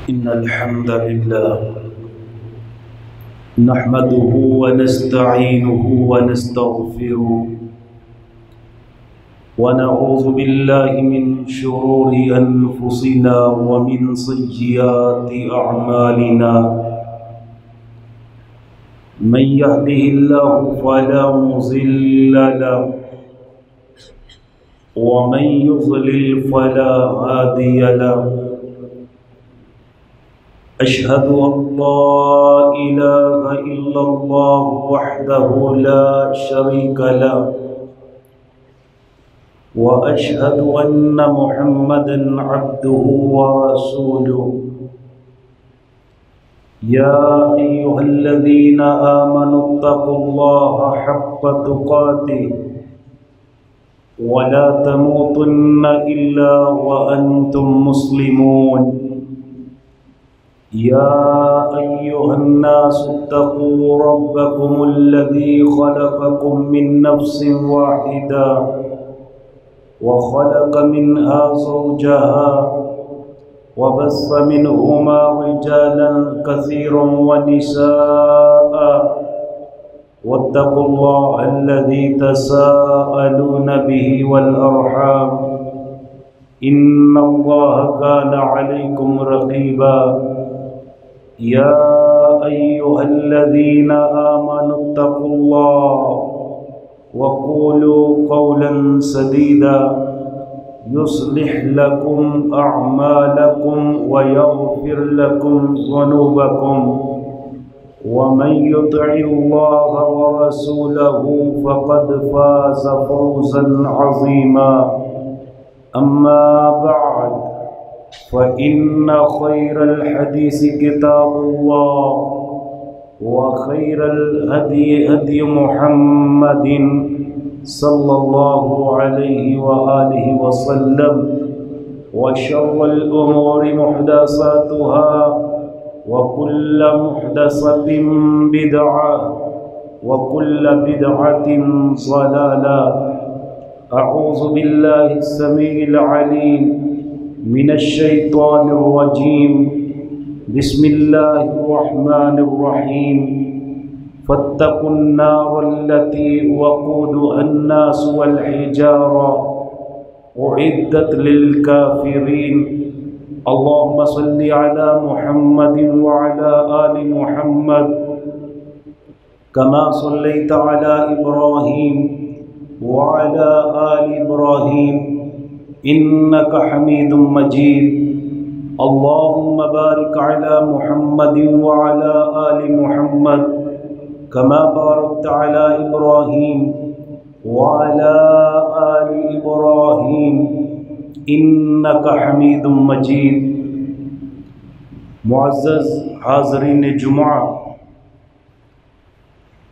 إن الحمد لله نحمده ونستعينه ونستغفره ونعوذ بالله من شرور أنفسنا ومن سيئات أعمالنا من يهده الله فلا مضل له ومن يضلل فلا هادي له أشهد أن لا إله إلا الله وحده لا شريك له وأشهد أن محمدًا عبده ورسوله يا أيها الذين آمنوا اتقوا الله حق تقاته ولا تموتن إلا وأنتم مسلمون يا أيها الناس اتقوا ربكم الذي خلقكم من نفس واحدة وخلق منها زوجها وبث منهما رجالا كثيرا ونساء واتقوا الله الذي تساءلون به والأرحام إن الله كان عليكم رقيبا يا أيها الذين آمنوا اتقوا الله وقولوا قولا سديدا يصلح لكم أعمالكم ويغفر لكم ذنوبكم ومن يطع الله ورسوله فقد فاز فوزا عظيما أما بعد فإن خير الحديث كتاب الله وخير الهدي هدي محمد صلى الله عليه وآله وسلم وشر الأمور محدثاتها وكل محدثة بدعة وكل بدعة ضلالة أعوذ بالله السميع العليم من الشيطان الرجيم بسم الله الرحمن الرحيم فاتقوا النار التي وقودها الناس والحجارة أعدت للكافرين اللهم صل على محمد وعلى آل محمد كما صليت على إبراهيم وعلى آل إبراهيم إنك حميد مجيد اللهم بارك على محمد وعلى آل محمد كما باركت على إبراهيم وعلى آل إبراهيم إنك حميد مجيد معزز حاضرین جمعہ،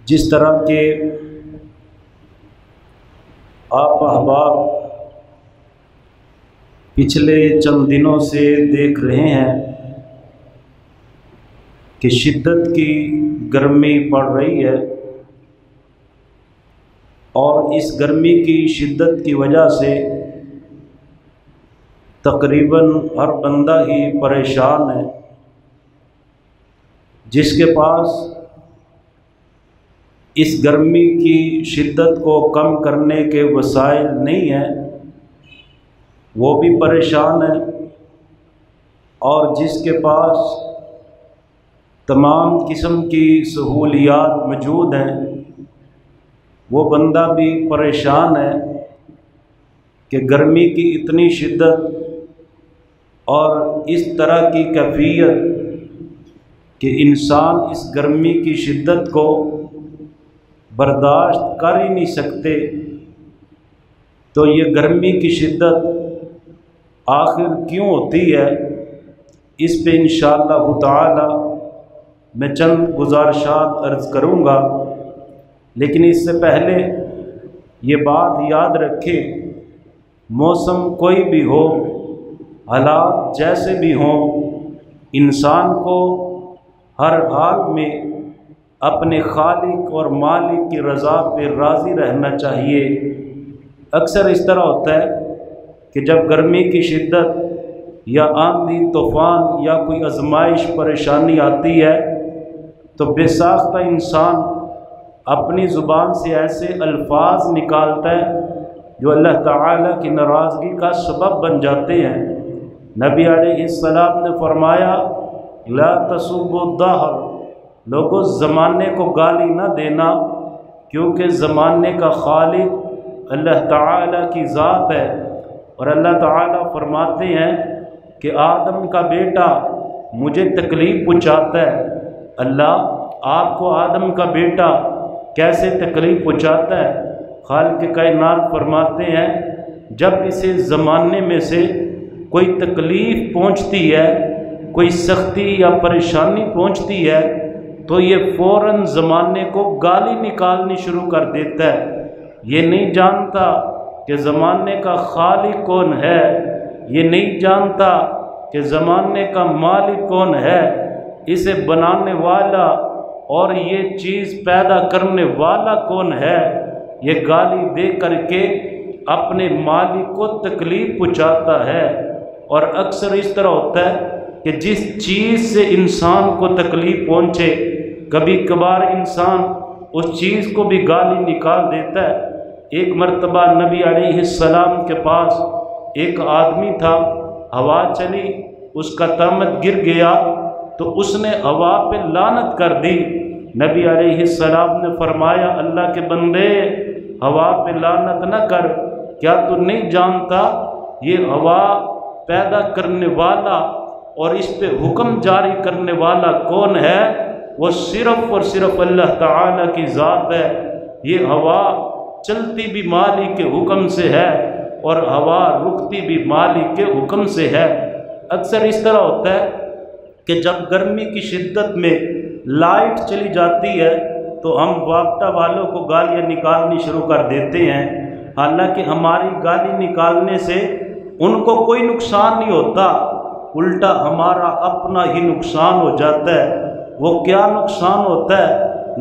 جس طرح کے آپ احباب پچھلے چند دنوں سے دیکھ رہے ہیں کہ شدت کی گرمی پڑ رہی ہے، اور اس گرمی کی شدت کی وجہ سے تقریباً ہر بندہ ہی پریشان ہے، جس کے پاس اس گرمی کی شدت کو کم کرنے کے وسائل نہیں ہیں وہ بھی پریشان ہے، اور جس کے پاس تمام قسم کی سہولیات موجود ہیں وہ بندہ بھی پریشان ہے کہ گرمی کی اتنی شدت اور اس طرح کی کیفیت کہ انسان اس گرمی کی شدت کو برداشت کر ہی نہیں سکتے، تو یہ گرمی کی شدت آخر کیوں ہوتی ہے، اس پہ انشاءاللہ تعالی میں چند گزارشات عرض کروں گا، لیکن اس سے پہلے یہ بات یاد رکھے موسم کوئی بھی ہو، حالات جیسے بھی ہوں، انسان کو ہر حال میں اپنے خالق اور مالک کی رضا پہ راضی رہنا چاہیے۔ اکثر اس طرح ہوتا ہے کہ جب گرمی کی شدت یا آندھی طوفان یا کوئی آزمائش پریشانی آتی ہے تو بے ساختہ انسان اپنی زبان سے ایسے الفاظ نکالتا ہے جو اللہ تعالیٰ کی ناراضگی کا سبب بن جاتے ہیں۔ نبی علیہ السلام نے فرمایا لا تسبوا الدہر، لوگوں زمانے کو گالی نہ دینا، کیونکہ زمانے کا خالق اللہ تعالیٰ کی ذات ہے۔ اور اللہ تعالیٰ فرماتے ہیں کہ آدم کا بیٹا مجھے تکلیف پہنچاتا ہے۔ اللہ آپ کو آدم کا بیٹا کیسے تکلیف پہنچاتا ہے؟ خالق کائنات فرماتے ہیں جب اسے زمانے میں سے کوئی تکلیف پہنچتی ہے، کوئی سختی یا پریشانی پہنچتی ہے تو یہ فوراً زمانے کو گالی نکالنی شروع کر دیتا ہے۔ یہ نہیں جانتا کہ زمانے کا خالق کون ہے، یہ نہیں جانتا کہ زمانے کا مالک کون ہے، اسے بنانے والا اور یہ چیز پیدا کرنے والا کون ہے۔ یہ گالی دے کر کے اپنے مالک کو تکلیف پہنچاتا ہے۔ اور اکثر اس طرح ہوتا ہے کہ جس چیز سے انسان کو تکلیف پہنچے، کبھی کبھار انسان اس چیز کو بھی گالی نکال دیتا ہے۔ ایک مرتبہ نبی علیہ السلام کے پاس ایک آدمی تھا، ہوا چلی، اس کا تہمت گر گیا تو اس نے ہوا پہ لعنت کر دی۔ نبی علیہ السلام نے فرمایا اللہ کے بندے ہوا پہ لعنت نہ کر، کیا تو نہیں جانتا یہ ہوا پیدا کرنے والا اور اس پہ حکم جاری کرنے والا کون ہے؟ وہ صرف اور صرف اللہ تعالیٰ کی ذات ہے۔ یہ ہوا چلتی بھی مالک کے حکم سے ہے اور ہوا رکتی بھی مالک کے حکم سے ہے۔ اکثر اس طرح ہوتا ہے کہ جب گرمی کی شدت میں لائٹ چلی جاتی ہے تو ہم وابٹہ والوں کو گالیاں نکالنی شروع کر دیتے ہیں، حالانکہ ہماری گالی نکالنے سے ان کو کوئی نقصان نہیں ہوتا، الٹا ہمارا اپنا ہی نقصان ہو جاتا ہے۔ وہ کیا نقصان ہوتا ہے؟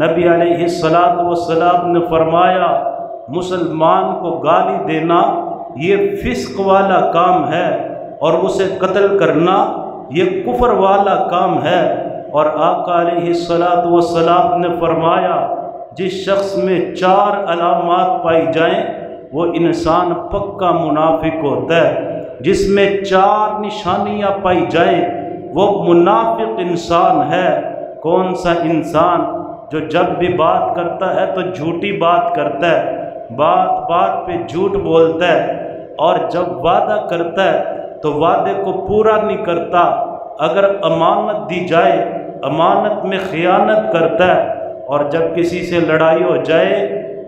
نبی علیہ السلام نے فرمایا مسلمان کو گالی دینا یہ فسق والا کام ہے اور اسے قتل کرنا یہ کفر والا کام ہے۔ اور آقا علیہ السلام نے فرمایا جس شخص میں 4 علامات پائی جائیں وہ انسان پکا منافق ہوتا ہے۔ جس میں 4 نشانیاں پائی جائیں وہ منافق انسان ہے۔ کون سا انسان؟ جو جب بھی بات کرتا ہے تو جھوٹی بات کرتا ہے، بات بات پہ جھوٹ بولتا ہے، اور جب وعدہ کرتا ہے تو وعدے کو پورا نہیں کرتا، اگر امانت دی جائے امانت میں خیانت کرتا ہے، اور جب کسی سے لڑائی ہو جائے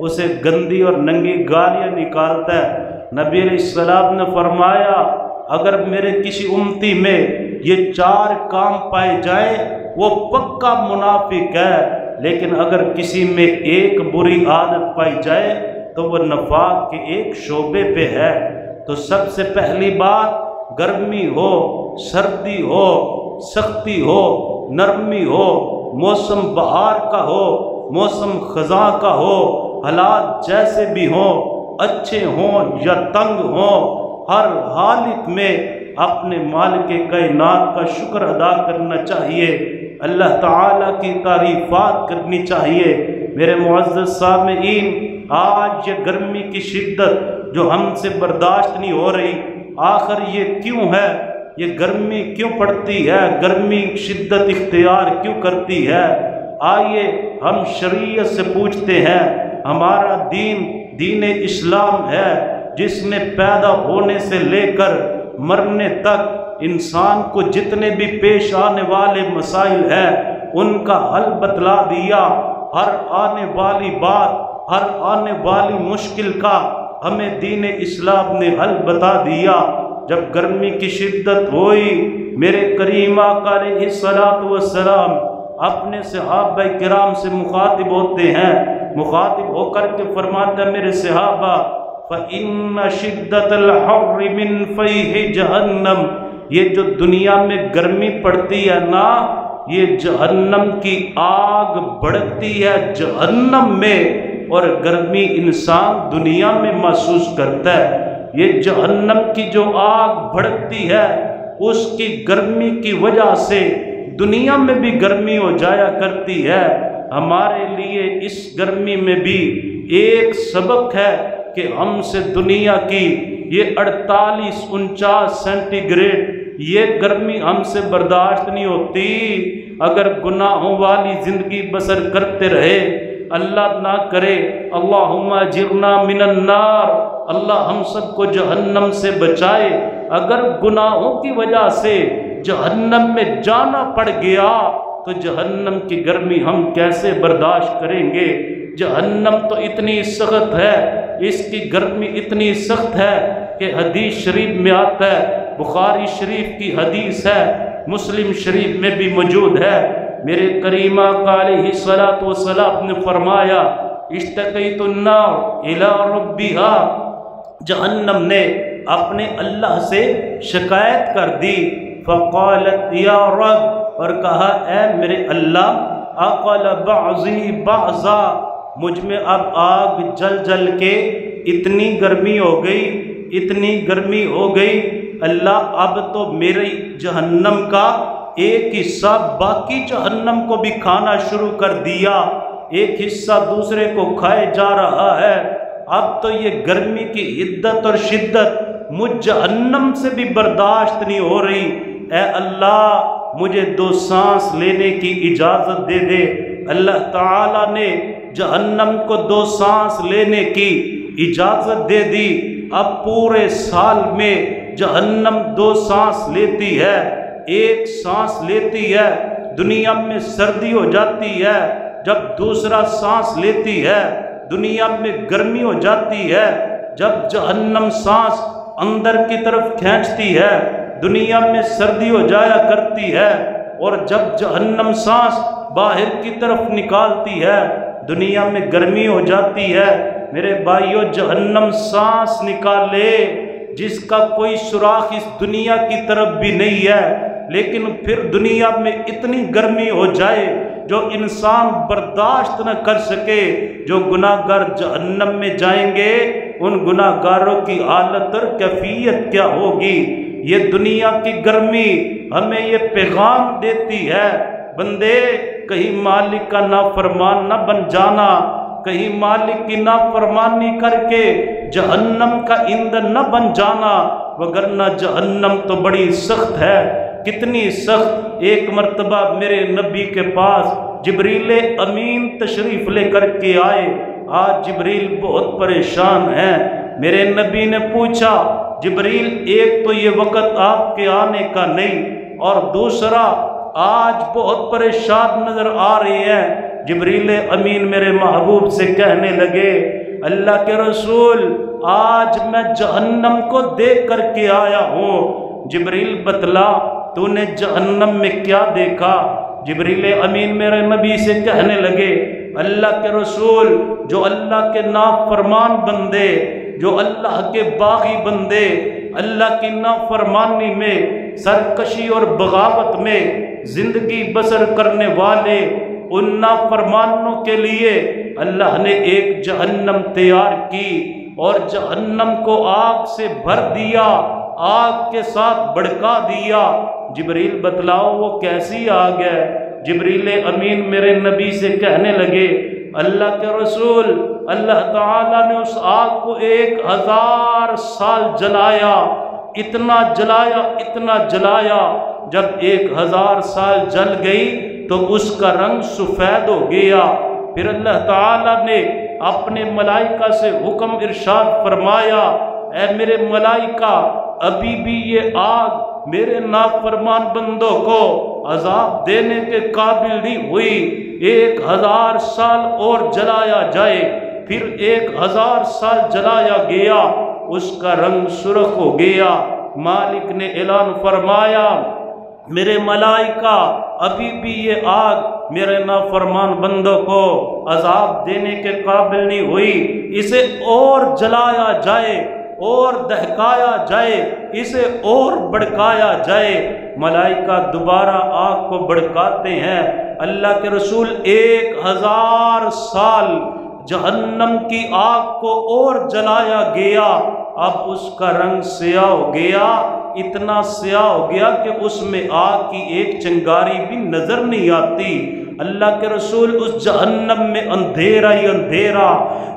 اسے گندی اور ننگی گالیاں نکالتا ہے۔ نبی علیہ السلام نے فرمایا اگر میرے کسی امتی میں یہ 4 کام پائے جائیں وہ پکا منافق ہے، لیکن اگر کسی میں ایک بری عادت پائی جائے تو وہ نفاق کے ایک شعبے پہ ہے۔ تو سب سے پہلی بات، گرمی ہو، سردی ہو، سختی ہو، نرمی ہو، موسم بہار کا ہو، موسم خزاں کا ہو، حالات جیسے بھی ہوں، اچھے ہوں یا تنگ ہوں، ہر حالت میں اپنے مالک کائنات کا شکر ادا کرنا چاہیے، اللہ تعالیٰ کی تعریفات کرنی چاہیے۔ میرے معزز سامعین، آج یہ گرمی کی شدت جو ہم سے برداشت نہیں ہو رہی، آخر یہ کیوں ہے؟ یہ گرمی کیوں پڑتی ہے؟ گرمی شدت اختیار کیوں کرتی ہے؟ آئیے ہم شریعت سے پوچھتے ہیں۔ ہمارا دین اسلام ہے جس نے پیدا ہونے سے لے کر مرنے تک انسان کو جتنے بھی پیش آنے والے مسائل ہیں ان کا حل بتلا دیا۔ ہر آنے والی بات، ہر آنے والی مشکل کا ہمیں دین اسلام نے حل بتا دیا۔ جب گرمی کی شدت ہوئی، میرے کریم آقا علیہ السلام اپنے صحابہ کرام سے مخاطب ہوتے ہیں، مخاطب ہو کر کے فرماتے ہیں میرے صحابہ فَإِنَّ شِدَّةَ الْحَرِّ مِنْ فَيْحِ جَهَنَّمْ، یہ جو دنیا میں گرمی پڑتی ہے نا، یہ جہنم کی آگ بھڑکتی ہے جہنم میں، اور گرمی انسان دنیا میں محسوس کرتا ہے۔ یہ جہنم کی جو آگ بھڑکتی ہے اس کی گرمی کی وجہ سے دنیا میں بھی گرمی ہو جایا کرتی ہے، ہمارے لیے اس گرمی میں بھی ایک سبق ہے کہ ہم سے دنیا کی یہ 48-49 سینٹی گریڈ یہ گرمی ہم سے برداشت نہیں ہوتی۔ اگر گناہوں والی زندگی بسر کرتے رہے، اللہ نہ کرے، اللہم اجرنا من النار، اللہ ہم سب کو جہنم سے بچائے، اگر گناہوں کی وجہ سے جہنم میں جانا پڑ گیا تو جہنم کی گرمی ہم کیسے برداشت کریں گے؟ جہنم تو اتنی سخت ہے، اس کی گرمی اتنی سخت ہے کہ حدیث شریف میں آتا ہے، بخاری شریف کی حدیث ہے، مسلم شریف میں بھی موجود ہے، میرے کریم آقا علیہ الصلوۃ والسلام نے فرمایا اشتقیت النار الی ربھا، جہنم نے اپنے اللہ سے شکایت کر دی، فقالت یا رب، اور کہا اے میرے اللہ، اقل بعضی بعضا، مجھ میں اب آگ جل جل کے اتنی گرمی ہو گئی، اتنی گرمی ہو گئی، اللہ اب تو میری جہنم کا ایک حصہ باقی جہنم کو بھی کھانا شروع کر دیا، ایک حصہ دوسرے کو کھائے جا رہا ہے، اب تو یہ گرمی کی حدت اور شدت مجھ جہنم سے بھی برداشت نہیں ہو رہی، اے اللہ مجھے 2 سانس لینے کی اجازت دے دے۔ اللہ تعالیٰ نے جہنم کو 2 سانس لینے کی اجازت دے دی، اب پورے سال میں جہنم 2 سانس لیتی ہے، 1 سانس لیتی ہے، دنیا میں سردی ہو جاتی ہے، جب دوسرا سانس لیتی ہے دنیا میں گرمی ہو جاتی ہے، جب جہنم سانس اندر کی طرف کھینچتی ہے دنیا میں سردی ہو جایا کرتی ہے، اور جب جہنم سانس باہر کی طرف نکالتی ہے دنیا میں گرمی ہو جاتی ہے۔ میرے بھائیو، جہنم سانس نکالے جس کا کوئی سوراخ اس دنیا کی طرف بھی نہیں ہے، لیکن پھر دنیا میں اتنی گرمی ہو جائے جو انسان برداشت نہ کر سکے، جو گناہ گار جہنم میں جائیں گے ان گناہ گاروں کی حالت اور کیفیت کیا ہوگی۔ یہ دنیا کی گرمی ہمیں یہ پیغام دیتی ہے، بندے کہیں مالک کا نافرمان نہ بن جانا، کہیں مالک کی نافرمانی کر کے جہنم کا ایندھن نہ بن جانا، وگرنہ جہنم تو بڑی سخت ہے، کتنی سخت۔ ایک مرتبہ میرے نبی کے پاس جبریل امین تشریف لے کر کے آئے، آج جبریل بہت پریشان ہیں، میرے نبی نے پوچھا جبریل ایک تو یہ وقت آپ کے آنے کا نہیں، اور دوسرا آج بہت پریشان نظر آ رہے ہیں۔ جبریل امین میرے محبوب سے کہنے لگے اللہ کے رسول آج میں جہنم کو دیکھ کر کے آیا ہوں۔ جبریل بتلا تو نے جہنم میں کیا دیکھا؟ جبریل امین میرے نبی سے کہنے لگے اللہ کے رسول جو اللہ کے نافرمان بندے، جو اللہ کے باغی بندے، اللہ کی نافرمانی میں سرکشی اور بغاوت میں زندگی بسر کرنے والے، ان نافرمانوں کے لیے اللہ نے ایک جہنم تیار کی اور جہنم کو آگ سے بھر دیا، آگ کے ساتھ بھڑکا دیا۔ جبریل بتلاؤ وہ کیسی آگ ہے؟ جبریل امین میرے نبی سے کہنے لگے اللہ کے رسول اللہ تعالیٰ نے اس آگ کو 1000 سال جلایا، اتنا جلایا اتنا جلایا، جب 1000 سال جل گئی تو اس کا رنگ سفید ہو گیا۔ پھر اللہ تعالیٰ نے اپنے ملائکہ سے حکم ارشاد فرمایا اے میرے ملائکہ ابھی بھی یہ آگ میرے نافرمان بندوں کو عذاب دینے کے قابل نہیں ہوئی، 1000 سال اور جلایا جائے۔ پھر 1000 سال جلایا گیا، اس کا رنگ سرخ ہو گیا۔ مالک نے اعلان فرمایا میرے ملائکہ ابھی بھی یہ آگ میرے نافرمان بندوں کو عذاب دینے کے قابل نہیں ہوئی، اسے اور جلایا جائے اور دہکایا جائے، اسے اور بھڑکایا جائے۔ ملائکہ دوبارہ آگ کو بھڑکاتے ہیں۔ اللہ کے رسول 1000 سال جہنم کی آگ کو اور جلایا گیا، اب اس کا رنگ سیاہ ہو گیا، اتنا سیاہ ہو گیا کہ اس میں آگ کی ایک چنگاری بھی نظر نہیں آتی۔ اللہ کے رسول اس جہنم میں اندھیرا ہی اندھیرا،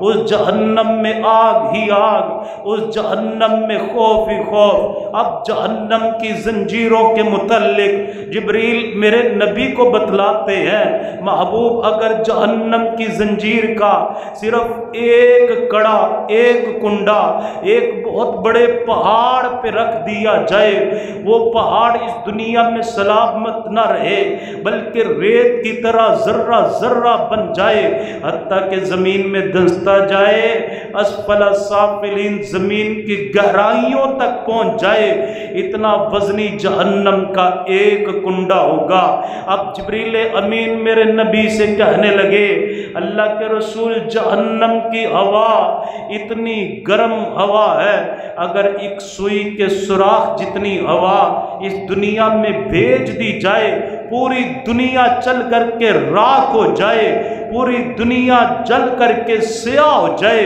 اس جہنم میں آگ ہی آگ، اس جہنم میں خوف ہی خوف۔ اب جہنم کی زنجیروں کے متعلق جبریل میرے نبی کو بتلاتے ہیں، محبوب اگر جہنم کی زنجیر کا صرف ایک کڑا، ایک کنڈا ایک بہت بڑے پہاڑ پہ رکھ دیا جائے، وہ پہاڑ اس دنیا میں سلامت نہ رہے بلکہ ریت کی طرح ذرہ ذرہ بن جائے، حتیٰ کہ زمین میں دھنستا جائے، اسفل سافلین زمین کی گہرائیوں تک پہنچ جائے، اتنا وزنی جہنم کا ایک کنڈا ہوگا۔ اب جبریل امین میرے نبی سے کہنے لگے، اللہ کے رسول جہنم کی ہوا اتنی گرم ہوا ہے، اگر ایک سوئی کے سوراخ جتنی ہوا اس دنیا میں بھیج دی جائے، پوری دنیا چل کر کے راکھ ہو جائے، پوری دنیا جل کر کے سیاہ ہو جائے،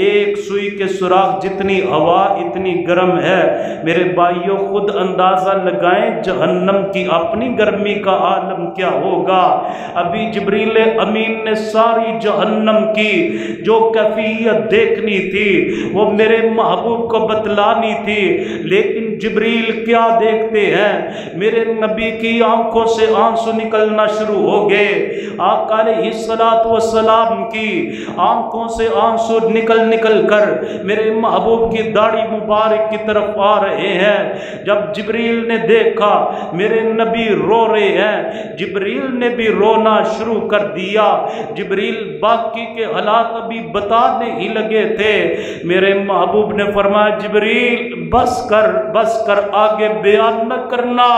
ایک سوئی کے سوراخ جتنی ہوا اتنی گرم ہے۔ میرے بھائیوں خود اندازہ لگائیں جہنم کی اپنی گرمی کا عالم کیا ہوگا۔ ابھی جبریل امین نے ساری جہنم کی جو کیفیت دیکھنی تھی وہ میرے محبوب کو بتلانی تھی، لیکن جبریل کیا دیکھتے ہیں، میرے نبی کی آنکھوں سے آنسو نکلنا شروع ہو گئے۔ آقا علیہ السلام کی آنکھوں سے آنسو نکل کر میرے محبوب کی داڑھی مبارک کی طرف آ رہے ہیں۔ جب جبریل نے دیکھا میرے نبی رو رہے ہیں، جبریل نے بھی رونا شروع کر دیا۔ جبریل باقی کے حالات ابھی بتانے ہی لگے تھے، میرے محبوب نے فرمایا جبریل بس کر آگے بیان نہ کرنا،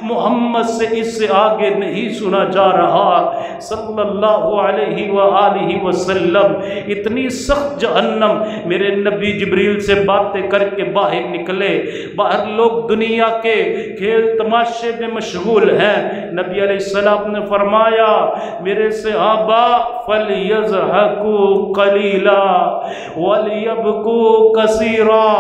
محمد سے اس سے آگے نہیں سنا جا رہا صلی اللہ علیہ وآلہ وسلم۔ اتنی سخت جہنم، میرے نبی جبریل سے باتیں کر کے باہر نکلے، باہر لوگ دنیا کے کھیل تماشے میں مشغول ہیں۔ نبی علیہ السلام نے فرمایا میرے صحابہ فَلْيَضْحَكُوا قَلِيلًا وَلْيَبْكُوا كَثِيرًا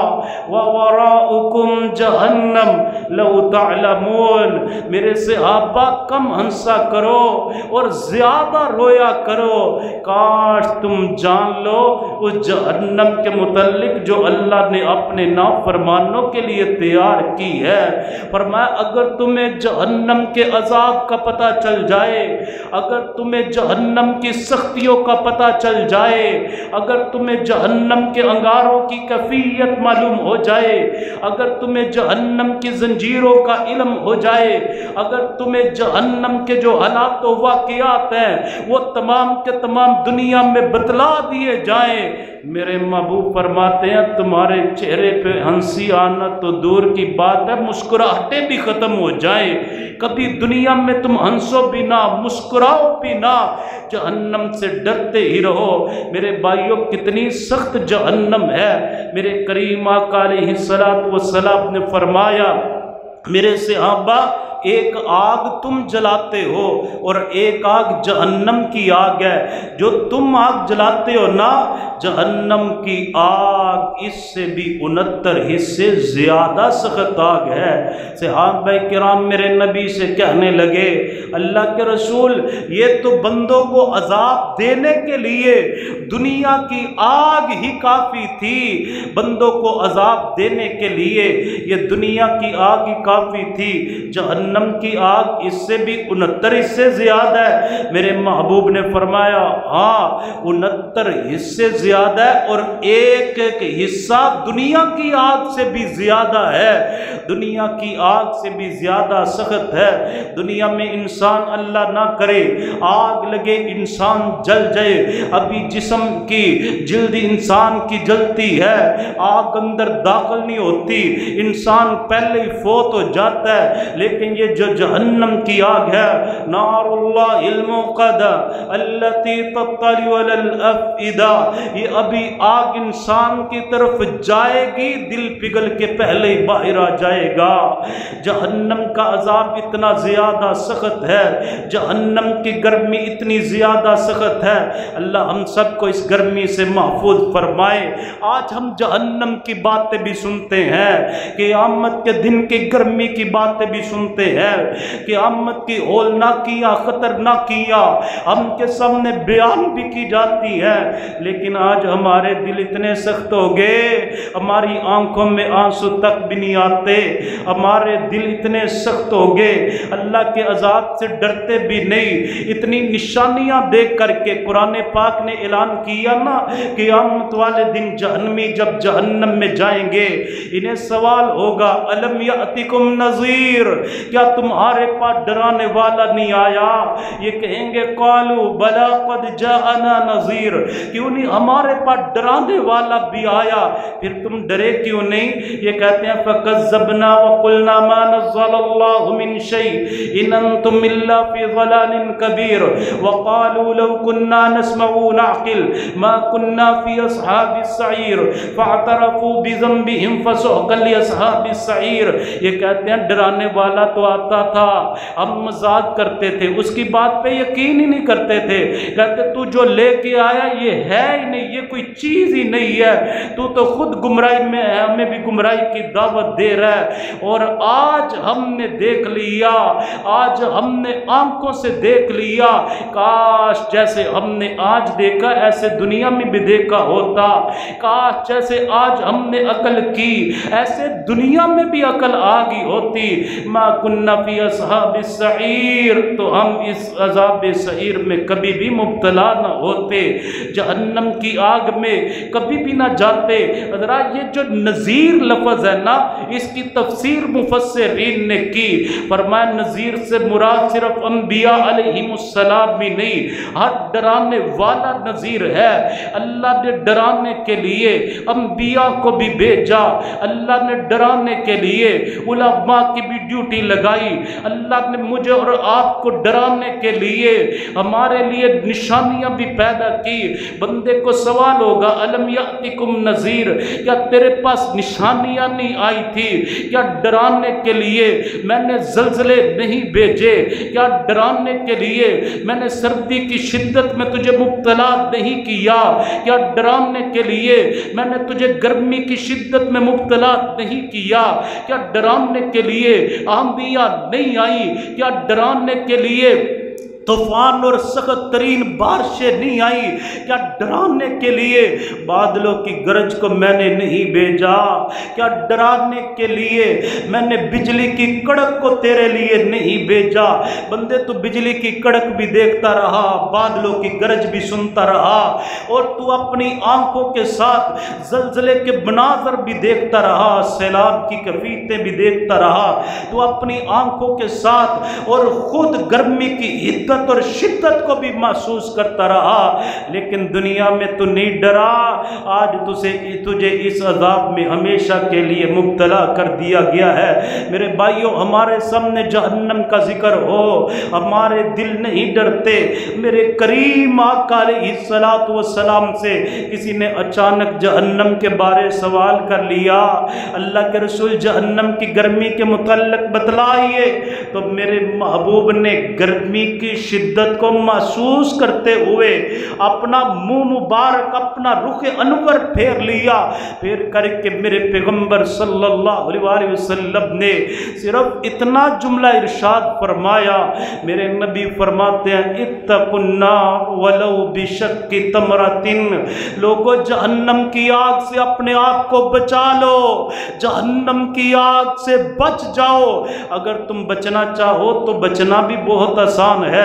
وَوَرَاءُكُمْ جَهَنَّمْ لَوْ تَعْلَمُونَ، میرے صحابہ کم ہنسا کرو اور زیادہ رویا کرو، کاش تم جان لو اس جہنم کے متعلق جو اللہ نے اپنے نافرمانوں کے لیے تیار کی ہے۔ فرمایا اگر تمہیں جہنم کے عذاب کا پتہ چل جائے، اگر تمہیں جہنم کی سختیوں کا پتہ چل جائے، اگر تمہیں جہنم کے انگاروں کی کیفیت معلوم ہو جائے، اگر تمہیں جہنم کی زنجیروں کا علم ہو جائے، اگر تمہیں جہنم کے جو حالات و واقعات ہیں وہ تمام کے تمام دنیا میں بتلا دیے جائیں، میرے محبوب فرماتے ہیں تمہارے چہرے پہ ہنسی آنا تو دور کی بات ہے، مسکراہٹیں بھی ختم ہو جائیں، کبھی دنیا میں تم ہنسو بھی نہ، مسکراؤ بھی نہ، جہنم سے ڈرتے ہی رہو۔ میرے بھائیوں کتنی سخت جہنم ہے۔ میرے کریم آقا علیہ السلام نے فرمایا میرے صحابہ ایک آگ تم جلاتے ہو اور ایک آگ جہنم کی آگ ہے، جو تم آگ جلاتے ہو نا جہنم کی آگ اس سے بھی 69 حصے زیادہ سخت آگ ہے۔ صحابہ کرام میرے نبی سے کہنے لگے اللہ کے رسول یہ تو بندوں کو عذاب دینے کے لیے دنیا کی آگ ہی کافی تھی، بندوں کو عذاب دینے کے لیے یہ دنیا کی آگ ہی کافی تھی، جہنم کی آگ اس سے بھی 69 حصے زیادہ ہے۔ میرے محبوب نے فرمایا ہاں 69 حصے زیادہ ہے اور ایک ایک حصہ دنیا کی آگ سے بھی زیادہ ہے، دنیا کی آگ سے بھی زیادہ سخت ہے۔ دنیا میں انسان اللہ نہ کرے آگ لگے انسان جل جائے، ابھی جسم کی جلد انسان کی جلتی ہے، آگ اندر داخل نہیں ہوتی، انسان پہلے ہی فوت ہو جاتا ہے، لیکن یہ جو جہنم کی آگ ہے، نارُ الموقدہ التی تطلع علی الافئدہ، یہ ابھی آگ انسان کی طرف جائے گی، دل پگھل کے پہلے ہی باہر آ جائے گا۔ جہنم کا عذاب اتنا زیادہ سخت ہے، جہنم کی گرمی اتنی زیادہ سخت ہے، اللہ ہم سب کو اس گرمی سے محفوظ فرمائے۔ آج ہم جہنم کی باتیں بھی سنتے ہیں، قیامت کے دن کی گرمی کی باتیں بھی سنتے ہیں، قیامت کی ہولناکیاں خطرناکیاں ہم کے سامنے بیان بھی کی جاتی ہے، لیکن آج ہمارے دل اتنے سخت ہو گئے، ہماری آنکھوں میں آنسو تک بھی نہیں آتے، ہمارے دل اتنے سخت ہو گئے، اللہ کے عذاب سے ڈرتے بھی نہیں۔ اتنی نشانیاں دیکھ کر کے قرآن پاک نے اعلان کیا نا، قیامت والے دن جہنمی جب جہنم میں جائیں گے، انہیں سوال ہوگا الم یأتکم نذیر، کیا تمہارے پاس ڈرانے والا نہیں آیا؟ یہ کہیں گے قالوا بلا قد جاءنا نذیر، کیوں نہیں ہمارے پاس ڈرانے والا بھی آیا، پھر تم ڈرے کیوں نہیں؟ یہ کہتے ہیں فکذبنا وقلنا ما نزل اللہ من شیء ان انتم الا فی ضلال کبیر وقالوا لو كنا نسمع نعقل ما كنا فی اصحاب السعیر فاعترفوا بذنبهم فسحقا لاصحاب السعیر۔ یہ کہتے ہیں ڈرانے والا تو آتا تھا، ہم مذاق کرتے تھے، اس کی بات پہ یقین ہی نہیں کرتے تھے، کہتے تو جو لے کے آیا یہ ہے ہی نہیں، یہ کوئی چیز ہی نہیں ہے، تو خود گمراہی میں ہے، ہمیں بھی گمراہی کی دعوت دے رہا ہے۔ اور آج ہم نے دیکھ لیا، آج ہم نے آنکھوں سے دیکھ لیا، کاش جیسے ہم نے آج دیکھا ایسے دنیا میں بھی دیکھا ہوتا، کاش جیسے آج ہم نے عقل کی ایسے دنیا میں بھی عقل آگئی ہوتی۔ ما کننا فی اصحاب السعیر، تو ہم اس عذاب سعیر میں کبھی بھی مبتلا نہ ہوتے، جہنم کی آگ میں کبھی بھی نہ جاتے۔ حضرات یہ جو نذیر لفظ ہے نا، اس کی تفسیر مفسرین نے کی، فرمایا نذیر سے مراد صرف انبیاء علیہم السلام بھی نہیں، ہر ڈرانے والا نذیر ہے۔ اللہ نے ڈرانے کے لیے انبیاء کو بھی بھیجا، اللہ نے ڈرانے کے لیے علماء کی بھی ڈیوٹی لگائی، اللہ نے مجھے اور آپ کو ڈرانے کے لیے ہمارے لیے نشانیاں بھی پیدا کی۔ بندے کو سوال ہوگا الم یأتکم نذیر، کیا تیرے پاس نشانیاں نہیں آئی تھی؟ کیا ڈرانے کے لیے میں نے زلزلے نہیں بھیجے؟ کیا ڈرانے کے لیے میں نے سردی کی شدت میں تجھے مبتلا نہیں کیا؟ کیا ڈرانے کے لیے میں نے تجھے گرمی کی شدت میں مبتلا نہیں کیا؟ کیا ڈرانے کے لیے آندھیاں نہیں آئی؟ کیا ڈرانے کے لیے طوفان اور سخت ترین بارشیں نہیں آئی؟ کیا ڈرانے کے لیے بادلوں کی گرج کو میں نے نہیں بھیجا؟ کیا ڈرانے کے لیے میں نے بجلی کی کڑک کو تیرے لیے نہیں بھیجا؟ بندے تو بجلی کی کڑک بھی دیکھتا رہا، بادلوں کی گرج بھی سنتا رہا، اور تو اپنی آنکھوں کے ساتھ زلزلے کے مناظر بھی دیکھتا رہا، سیلاب کی کیفیتیں بھی دیکھتا رہا، تو اپنی آنکھوں کے ساتھ اور خود گرمی کی حدت اور شدت کو بھی محسوس کرتا رہا، لیکن دنیا میں تو نہیں ڈرا۔ آج تجھے اس عذاب میں ہمیشہ کے لیے مبتلا کر دیا گیا ہے۔ میرے بھائیوں، ہمارے سامنے جہنم کا ذکر ہو، ہمارے دل نہیں ڈرتے۔ میرے کریم آقا علیہ الصلوۃ والسلام سے کسی نے اچانک جہنم کے بارے سوال کر لیا، اللہ کے رسول جہنم کی گرمی کے متعلق بتلائیے، تو میرے محبوب نے گرمی کی شدت کو محسوس کرتے ہوئے اپنا منہ مبارک، اپنا رخ انور پھیر لیا، پھیر کر کے میرے پیغمبر صلی اللہ علیہ وسلم نے صرف اتنا جملہ ارشاد فرمایا۔ میرے نبی فرماتے ہیں اتقوا النار ولو بشق تمرۃ، لوگو جہنم کی آگ سے اپنے آپ کو بچا لو، جہنم کی آگ سے بچ جاؤ۔ اگر تم بچنا چاہو تو بچنا بھی بہت آسان ہے،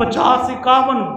50, 51,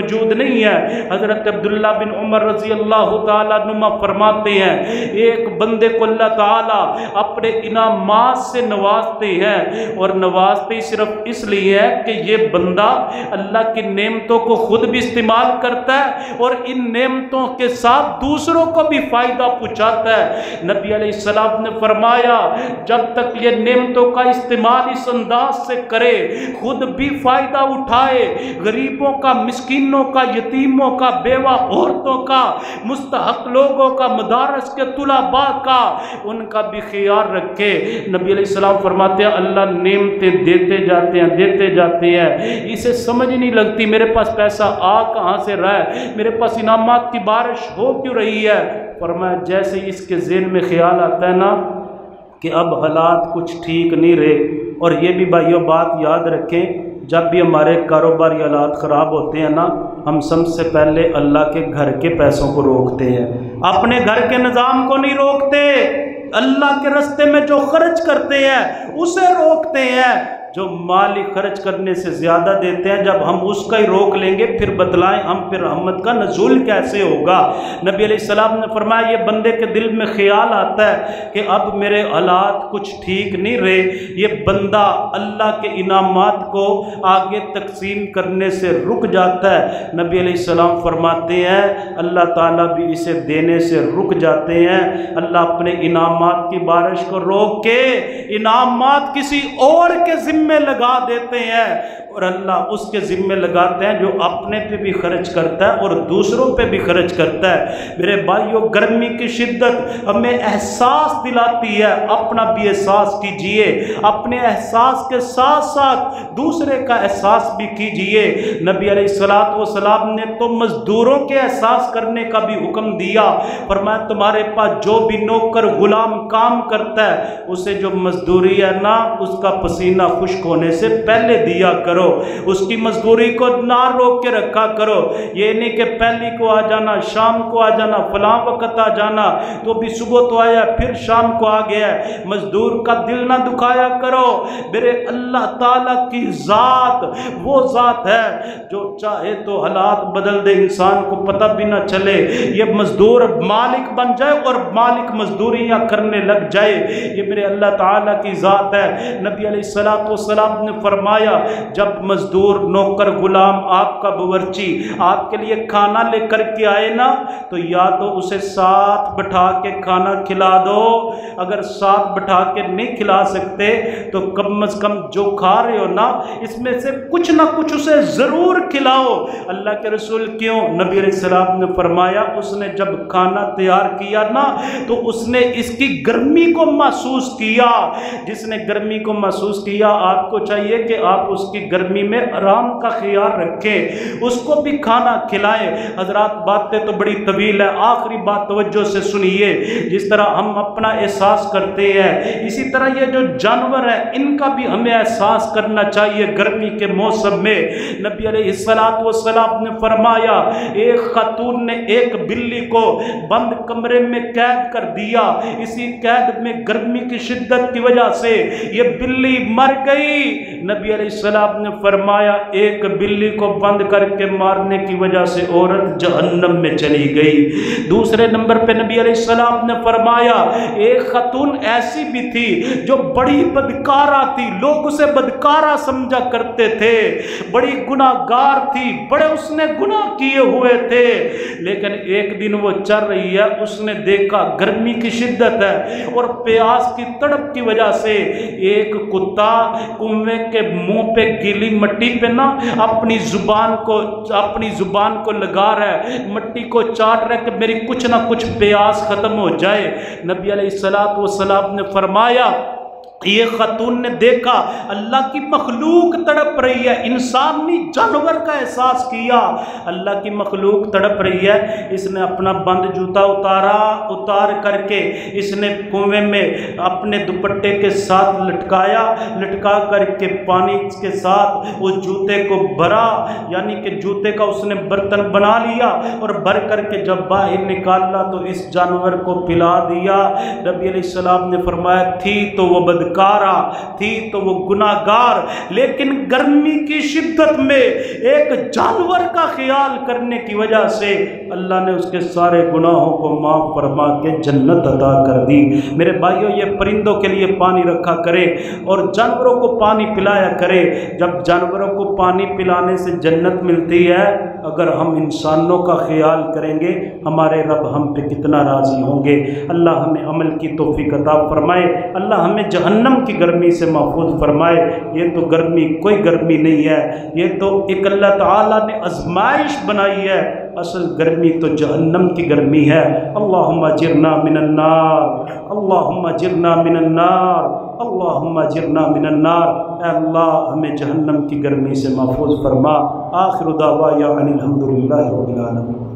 موجود نہیں ہے۔ حضرت عبداللہ بن عمر رضی اللہ تعالیٰ عنہما فرماتے ہیں ایک بندے کو اللہ تعالیٰ اپنے انعامات سے نوازتے ہیں، اور نوازتے صرف اس لیے ہے کہ یہ بندہ اللہ کی نعمتوں کو خود بھی استعمال کرتا ہے اور ان نعمتوں کے ساتھ دوسروں کو بھی فائدہ پہنچاتا ہے۔ نبی علیہ السلام نے فرمایا جب تک یہ نعمتوں کا استعمال اس انداز سے کرے، خود بھی فائدہ اٹھائے، غریبوں کا، مسکینوں کا، یتیموں کا، بیوہ عورتوں کا، مستحق لوگوں کا، مدارس کے طلباء کا، ان کا بھی خیال رکھے۔ نبی علیہ السلام فرماتے ہیں اللہ نعمتیں دیتے جاتے ہیں، دیتے جاتے ہیں، اسے سمجھ نہیں لگتی میرے پاس پیسہ آ کہاں سے رہا ہے، میرے پاس انعامات کی بارش ہو کیوں رہی ہے۔ فرمایا جیسے اس کے ذہن میں خیال آتا ہے نا کہ اب حالات کچھ ٹھیک نہیں رہے، اور یہ بھی بھائیوں بات یاد رکھیں جب بھی ہمارے کاروباری حالات خراب ہوتے ہیں نا، ہم سب سے پہلے اللہ کے گھر کے پیسوں کو روکتے ہیں، اپنے گھر کے نظام کو نہیں روکتے، اللہ کے راستے میں جو خرچ کرتے ہیں اسے روکتے ہیں۔ جو مال خرچ کرنے سے زیادہ دیتے ہیں، جب ہم اس کا ہی روک لیں گے پھر بتلائیں ہم پھر رحمت کا نزول کیسے ہوگا۔ نبی علیہ السلام نے فرمایا یہ بندے کے دل میں خیال آتا ہے کہ اب میرے حالات کچھ ٹھیک نہیں رہے، یہ بندہ اللہ کے انعامات کو آگے تقسیم کرنے سے رک جاتا ہے۔ نبی علیہ السلام فرماتے ہیں اللہ تعالیٰ بھی اسے دینے سے رک جاتے ہیں۔ اللہ اپنے انعامات کی بارش کو روک کے انعامات کسی اور کے ذمہ لگا دیتے ہیں، اور اللہ اس کے ذمہ لگاتے ہیں جو اپنے پہ بھی خرچ کرتا ہے اور دوسروں پہ بھی خرچ کرتا ہے۔ میرے بھائیوں گرمی کی شدت ہمیں احساس دلاتی ہے، اپنا بھی احساس کیجئے، اپنے احساس کے ساتھ ساتھ دوسرے کا احساس بھی کیجئے۔ نبی علیہ السلام نے تو مزدوروں کے احساس کرنے کا بھی حکم دیا، فرمایا تمہارے پاس جو بھی نوکر غلام کام کرتا ہے اسے جو مزدوری ہے نا اس کا پسینہ خشک ہونے سے پہلے دیا کرو، اس کی مزدوری کو نہ روک کے رکھا کرو۔ یہ نہیں کہ پہلی کو آ جانا، شام کو آ جانا، فلاں وقت آ جانا، تو بھی صبح تو آیا پھر شام کو آ گیا، مزدور کا دل نہ دکھایا کرو۔ میرے اللہ تعالیٰ کی ذات وہ ذات ہے جو چاہے تو حالات بدل دے، انسان کو پتہ بھی نہ چلے، یہ مزدور مالک بن جائے اور مالک مزدوریاں کرنے لگ جائے، یہ میرے اللہ تعالیٰ کی ذات ہے۔ نبی علیہ السلام نے فرمایا جب مزدور نوکر غلام آپ کا باورچی آپ کے لیے کھانا لے کر کے آئے نا تو یا تو اسے ساتھ بٹھا کے کھانا کھلا دو، اگر ساتھ بٹھا کے نہیں کھلا سکتے تو کم از کم جو کھا رہے ہو نا اس میں سے کچھ نہ کچھ اسے ضرور کھلاؤ۔ اللہ کے رسول کیوں؟ نبی علیہ السلام نے فرمایا اس نے جب کھانا تیار کیا نا تو اس نے اس کی گرمی کو محسوس کیا، جس نے گرمی کو محسوس کیا آپ کو چاہیے کہ آپ اس کی گرمی میں آرام کا خیال رکھیں، اس کو بھی کھانا کھلائیں۔ حضرات باتیں تو بڑی طویل ہے، آخری بات توجہ سے سنیے۔ جس طرح ہم اپنا احساس کرتے ہیں اسی طرح یہ جو جانور ہیں ان کا بھی ہمیں احساس کرنا چاہیے گرمی کے موسم میں۔ نبی علیہ السلام نے فرمایا ایک خاتون نے ایک بلی کو بند کمرے میں قید کر دیا، اسی قید میں گرمی کی شدت کی وجہ سے یہ بلی مر گئی۔ نبی علیہ السلام نے فرمایا ایک بلی کو بند کر کے مارنے کی وجہ سے عورت جہنم میں چلی گئی۔ دوسرے نمبر پہ نبی علیہ السلام نے فرمایا ایک خاتون ایسی بھی تھی جو بڑی بدکارہ تھی، لوگ اسے بدکارہ سمجھا کرتے تھے، بڑی گناہ گار تھی، بڑے اس نے گناہ کیے ہوئے تھے، لیکن ایک دن وہ چل رہی ہے، اس نے دیکھا گرمی کی شدت ہے اور پیاس کی تڑپ کی وجہ سے ایک کتا کنویں کے منہ پہ گیلی مٹی پہ نا اپنی زبان کو لگا رہا ہے، مٹی کو چاٹ رہا ہے کہ میری کچھ نہ کچھ پیاس ختم ہو جائے۔ نبی علیہ السلام نے فرمایا یہ خاتون نے دیکھا اللہ کی مخلوق تڑپ رہی ہے، انسانی جانور کا احساس کیا اللہ کی مخلوق تڑپ رہی ہے، اس نے اپنا بند جوتا اتار کر کے اس نے کنویں میں اپنے دوپٹے کے ساتھ لٹکا کر کے پانی کے ساتھ اس جوتے کو بھرا، یعنی کہ جوتے کا اس نے برتن بنا لیا اور بھر کر کے جب باہر نکالا تو اس جانور کو پلا دیا۔ نبی علیہ السلام نے فرمایا تھی تو وہ بدکارہ تھی تو وہ گناہگار، لیکن گرمی کی شدت میں ایک جانور کا خیال کرنے کی وجہ سے اللہ نے اس کے سارے گناہوں کو معاف فرما کے جنت عطا کر دی۔ میرے بھائیوں، یہ پرندوں کے لیے پانی رکھا کرے اور جانوروں کو پانی پلایا کرے۔ جب جانوروں کو پانی پلانے سے جنت ملتی ہے، اگر ہم انسانوں کا خیال کریں گے ہمارے رب ہم پہ کتنا راضی ہوں گے۔ اللہ ہمیں عمل کی توفیق عطا فرمائے، اللہ ہمیں جہنم کی گرمی سے محفوظ فرمائے۔ یہ تو گرمی کوئی گرمی نہیں ہے، یہ تو ایک اللہ تعالیٰ نے آزمائش بنائی ہے، اصل گرمی تو جہنم کی گرمی ہے۔ اللہم اجرنا من النار، اللہم اجرنا من النار، اللہم اجرنا من النار۔ اے اللہ ہمیں جہنم کی گرمی سے محفوظ فرما۔ آخر دعوانا ان الحمد للہ رب العالمین۔